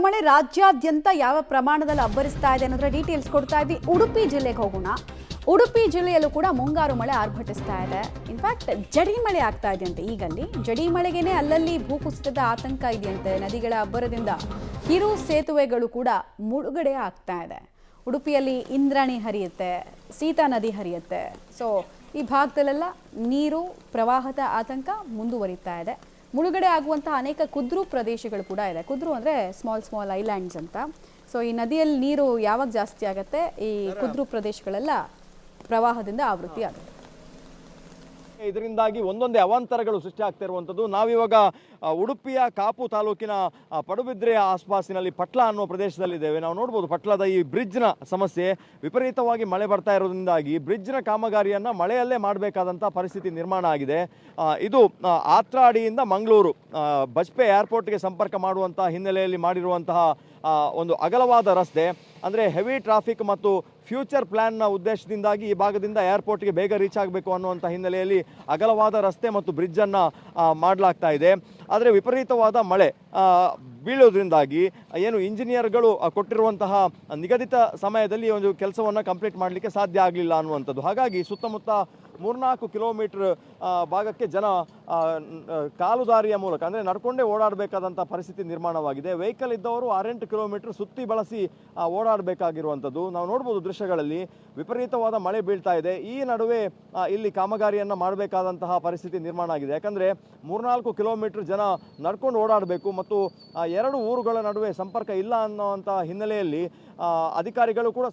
ಮಳೆ ರಾಜ್ಯಾದ್ಯಂತ ಯಾವ ಪ್ರಮಾಣದಲ್ಲಿ ಅಬ್ಬರಿಸ್ತಾ ಇದೆ ಅನ್ನೋದರ ಡೀಟೇಲ್ಸ್ ಕೊಡ್ತಾ ಇದ್ವಿ. ಉಡುಪಿ ಜಿಲ್ಲೆಗೆ ಹೋಗೋಣ. ಉಡುಪಿ ಜಿಲ್ಲೆಯಲ್ಲೂ ಕೂಡ ಮುಂಗಾರು ಮಳೆ ಆರ್ಭಟಿಸ್ತಾ ಇದೆ. ಇನ್ಫ್ಯಾಕ್ಟ್ ಜಡಿ ಮಳೆ ಆಗ್ತಾ ಇದೆಯಂತೆ. ಈಗಲ್ಲಿ ಜಡಿ ಮಳೆಗೇನೆ ಅಲ್ಲಲ್ಲಿ ಭೂಕುಸಿತದ ಆತಂಕ ಇದೆಯಂತೆ. ನದಿಗಳ ಅಬ್ಬರದಿಂದ ಕಿರು ಸೇತುವೆಗಳು ಕೂಡ ಮುಳುಗಡೆ ಆಗ್ತಾ ಇದೆ. ಉಡುಪಿಯಲ್ಲಿ ಇಂದ್ರಾಣಿ ಹರಿಯುತ್ತೆ, ಸೀತಾ ನದಿ ಹರಿಯುತ್ತೆ. ಸೊ ಈ ಭಾಗದಲ್ಲೆಲ್ಲ ನೀರು ಪ್ರವಾಹದ ಆತಂಕ ಮುಂದುವರಿತಾ ಇದೆ. ಮುಳುಗಡೆ ಆಗುವಂತಹ ಅನೇಕ ಕುದ್ರು ಪ್ರದೇಶಗಳು ಕೂಡ ಇದೆ. ಕುದ್ರು ಅಂದರೆ ಸ್ಮಾಲ್ ಐಲ್ಯಾಂಡ್ಸ್ ಅಂತ. ಸೊ ಈ ನದಿಯಲ್ಲಿ ನೀರು ಯಾವಾಗ ಜಾಸ್ತಿ ಆಗುತ್ತೆ, ಈ ಕುದ್ರು ಪ್ರದೇಶಗಳೆಲ್ಲ ಪ್ರವಾಹದಿಂದ ಆವೃತ್ತಿ ಆಗುತ್ತೆ. ಇದರಿಂದಾಗಿ ಒಂದೊಂದೇ ಅವಾಂತರಗಳು ಸೃಷ್ಟಿ ಆಗ್ತಾ ಇರುವಂಥದ್ದು. ನಾವಿವಾಗ ಉಡುಪಿಯ ಕಾಪು ತಾಲೂಕಿನ ಪಡುಬಿದ್ರೆಯ ಆಸ್ಪಾಸಿನಲ್ಲಿ ಪಟ್ಲ ಅನ್ನೋ ಪ್ರದೇಶದಲ್ಲಿದ್ದೇವೆ. ನಾವು ನೋಡ್ಬೋದು ಪಟ್ಲದ ಈ ಬ್ರಿಡ್ಜ್ನ ಸಮಸ್ಯೆ. ವಿಪರೀತವಾಗಿ ಮಳೆ ಬರ್ತಾ ಇರೋದ್ರಿಂದಾಗಿ ಬ್ರಿಡ್ಜ್ನ ಕಾಮಗಾರಿಯನ್ನು ಮಳೆಯಲ್ಲೇ ಮಾಡಬೇಕಾದಂಥ ಪರಿಸ್ಥಿತಿ ನಿರ್ಮಾಣ ಆಗಿದೆ. ಇದು ಆತ್ರಾಡಿಯಿಂದ ಮಂಗಳೂರು ಬಜ್ಪೆ ಏರ್ಪೋರ್ಟ್ಗೆ ಸಂಪರ್ಕ ಮಾಡುವಂಥ ಹಿನ್ನೆಲೆಯಲ್ಲಿ ಮಾಡಿರುವಂತಹ ಒಂದು ಅಗಲವಾದ ರಸ್ತೆ. ಅಂದರೆ ಹೆವಿ ಟ್ರಾಫಿಕ್ ಮತ್ತು ಫ್ಯೂಚರ್ ಪ್ಲ್ಯಾನ್ನ ಉದ್ದೇಶದಿಂದಾಗಿ ಈ ಭಾಗದಿಂದ ಏರ್ಪೋರ್ಟ್ಗೆ ಬೇಗ ರೀಚ್ ಆಗಬೇಕು ಅನ್ನುವಂಥ ಹಿನ್ನೆಲೆಯಲ್ಲಿ ಅಗಲವಾದ ರಸ್ತೆ ಮತ್ತು ಬ್ರಿಡ್ಜನ್ನು ಮಾಡಲಾಗ್ತಾ ಇದೆ. ಆದರೆ ವಿಪರೀತವಾದ ಮಳೆ ಬೀಳೋದ್ರಿಂದಾಗಿ ಏನು ಇಂಜಿನಿಯರ್ಗಳು ಕೊಟ್ಟಿರುವಂತಹ ನಿಗದಿತ ಸಮಯದಲ್ಲಿ ಒಂದು ಕೆಲಸವನ್ನು ಕಂಪ್ಲೀಟ್ ಮಾಡಲಿಕ್ಕೆ ಸಾಧ್ಯ ಆಗಲಿಲ್ಲ ಅನ್ನುವಂಥದ್ದು. ಹಾಗಾಗಿ ಸುತ್ತಮುತ್ತ 3-4 ಕಿಲೋಮೀಟರ್ ಭಾಗಕ್ಕೆ ಜನ ಕಾಲುದಾರಿಯ ಮೂಲಕ ಅಂದರೆ ನಡ್ಕೊಂಡೇ ಓಡಾಡಬೇಕಾದಂಥ ಪರಿಸ್ಥಿತಿ ನಿರ್ಮಾಣವಾಗಿದೆ. ವೆಹಿಕಲ್ ಇದ್ದವರು 6-8 ಕಿಲೋಮೀಟರ್ ಸುತ್ತಿ ಬಳಸಿ ಓಡಾಡಬೇಕಾಗಿರುವಂಥದ್ದು ನಾವು ನೋಡ್ಬೋದು ದೃಶ್ಯಗಳಲ್ಲಿ. ವಿಪರೀತವಾದ ಮಳೆ ಬೀಳ್ತಾ ಇದೆ. ಈ ನಡುವೆ ಇಲ್ಲಿ ಕಾಮಗಾರಿಯನ್ನು ಮಾಡಬೇಕಾದಂತಹ ಪರಿಸ್ಥಿತಿ ನಿರ್ಮಾಣ ಆಗಿದೆ. ಯಾಕಂದರೆ 3-4 ಕಿಲೋಮೀಟರ್ ಜನ ನಡ್ಕೊಂಡು ಓಡಾಡಬೇಕು ಮತ್ತು 2 ಊರುಗಳ ನಡುವೆ ಸಂಪರ್ಕ ಇಲ್ಲ ಅನ್ನೋವಂಥ ಹಿನ್ನೆಲೆಯಲ್ಲಿ ಅಧಿಕಾರಿಗಳು ಕೂಡ